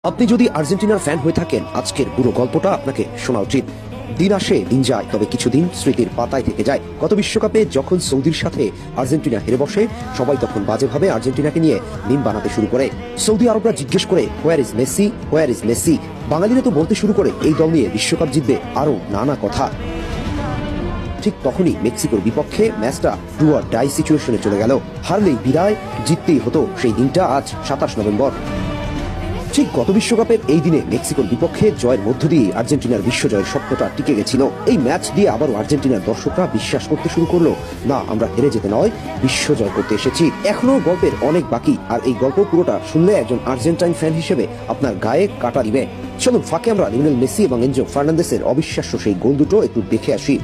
আপনি যদি আর্জেন্টিনার ফ্যান হয়ে থাকেন, আজকের পুরো গল্পটা আপনাকে শোনা উচিত। দিন আসে দিন যায়, তবে কিছুদিন স্মৃতির পাতায় থেকে যায়। গত বিশ্বকাপে যখন সৌদির সাথে আর্জেন্টিনা হেরে বসে, সবাই তখন বাজেভাবে আর্জেন্টিনাকে নিয়ে মিম বানাতে শুরু করে। সৌদি আরবরা জিজ্ঞেস করে, where is Messi, where is Messi. বাঙালিরা তো বলতে শুরু করে এই দল নিয়ে বিশ্বকাপ জিতবে, আরো নানা কথা। ঠিক তখনই মেক্সিকোর বিপক্ষে ম্যাচটা ডু অর ডাই সিচুয়েশনে চলে গেল। হারলেই বিদায়, জিততেই হতো। সেই দিনটা আজ 27 নভেম্বর। ঠিক গত বিশ্বকাপের এই দিনে মেক্সিকোর বিপক্ষে জয়ের মধ্য দিয়ে আর্জেন্টিনার বিশ্বজয়ের স্বপ্নটা টিকে গেছিল। এই ম্যাচ দিয়ে আবারও আর্জেন্টিনার দর্শকরা বিশ্বাস করতে শুরু করলো, না, আমরা হেরে যেতে নয়, বিশ্বজয় করতে এসেছি। এখনো গল্পের অনেক বাকি, আর এই গল্প পুরোটা শুনলে একজন আর্জেন্টাইন ফ্যান হিসেবে আপনার গায়ে কাটা দিবে। চলুন ফাঁকে আমরা লিওনেল মেসি এবং এনজো ফার্নান্দেসের অবিশ্বাস্য সেই গোল দুটো একটু দেখে আসি।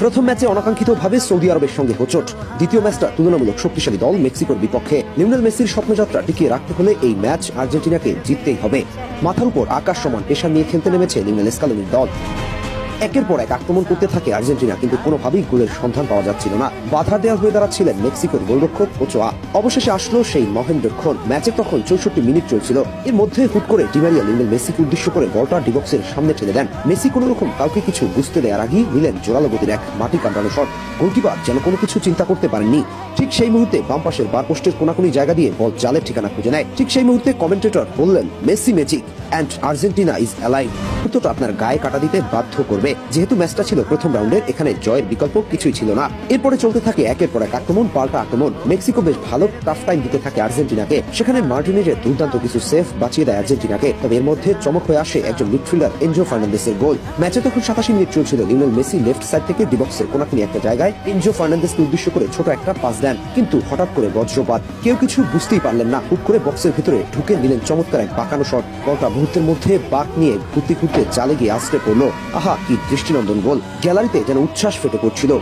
প্রথম ম্যাচে অনাকাঙ্ক্ষিতভাবে সৌদি আরবের সঙ্গে হোঁচট। দ্বিতীয় ম্যাচটা তুলনামূলক শক্তিশালী দল মেক্সিকোর বিপক্ষে। লিওনেল মেসির স্বপ্নযাত্রা টিকিয়ে রাখতে হলে এই ম্যাচ আর্জেন্টিনাকে জিততেই হবে। মাথার উপর আকাশ সমান পেশা নিয়ে খেলতে নেমেছে লিওনেল স্কালোনির দল। একের পর এক আক্রমণ করতে থাকে আর্জেন্টিনা, কিন্তু কোনোভাবেই গোলের সন্ধান পাওয়া যাচ্ছিল না। বাধা দেওয়া হয়ে দাঁড়াচ্ছিলেন মেক্সিকোর গোলরক্ষক ওচোয়া। অবশেষে আসলো সেই মহেন্দ্রক্ষণ। ম্যাচে তখন 64 মিনিট চলছিল। এর মধ্যে হুট করে ডি মারিয়া লিওনেল মেসিকে উদ্দেশ্য করে বলটা ডিবক্সের সামনে ঠেলে দেন। মেসি কোনো রকম কাউকে কিছু বুঝতে দেওয়ার আগেই নিলেন জোরালো গতির এক মাটি কামড়ানো শট। গোলকিপার যেন কোনো কিছু চিন্তা করতে পারেননি। ঠিক সেই মুহূর্তে বাম পাশের বার পোস্টের কোনাকুনি জায়গা দিয়ে বল জালের ঠিকানা খুঁজে নেয়। ঠিক সেই মুহূর্তে কমেন্টেটর বললেন, Messi magic and Argentina is alive. মুহূর্তটা আপনার গায়ে কাটা দিতে বাধ্য করবে। যেহেতু ম্যাচটা ছিল প্রথম রাউন্ডের, এখানে জয়ের বিকল্প কিছুই ছিল না। এরপরে চলতে থাকে একের পর এক আক্রমণ, পাল্টা আক্রমণ। মেক্সিকো বেশ ভালো টাফ টাইম দিতে থাকে আর্জেন্টিনাকে। সেখানে মার্টিনেজের দুর্দান্ত কিছু সেফ বাঁচিয়ে দেয় আর্জেন্টিনাকে। তবে এর মধ্যে চমক হয়ে আসে একজন মিডফিল্ডার এনজো ফার্নান্দেসের গোল। ম্যাচে তখন 87 মিনিট চলছিল। লিওনেল মেসি লেফট সাইড থেকে ডিবক্সের কোনাকুনি একটা জায়গায় এনজো ফার্নান্দেসকে উদ্দেশ্য করে ছোট একটা পাস দেন, কিন্তু হঠাৎ করে বজ্রপাত। কেউ কিছু বুঝতেই পারলেন না। হুট করে বক্সের ভিতরে ঢুকে নিলেন চমৎকার এক বাঁকানো শট। বলটা মুহূর্তের মধ্যে বাঁক নিয়ে ঘুরতে ঘুরতে জালে গিয়ে আছড়ে পড়লো। আহা, কি দৃষ্টিনন্দন গোল! গ্যালারিতে যেন উচ্ছ্বাস ফেটে পড়ছিল।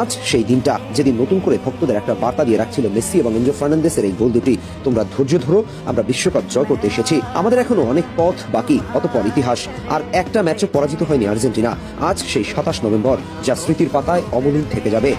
আজ সেই দিনটা, যেদিন নতুন করে ভক্তদের একটা বার্তা দিয়ে রাখছিল মেসি এবং এনজো ফার্নান্দেসের এই গোল দুটি। তোমরা ধৈর্য ধরো, আমরা বিশ্বকাপ জয় করতে এসেছি। আমাদের এখনো অনেক পথ বাকি, অতঃপর ইতিহাস। আর একটা ম্যাচও পরাজিত হয়নি আর্জেন্টিনা। আজ সেই 27 নভেম্বর, যা স্মৃতির পাতায় অমলিন থেকে যাবে।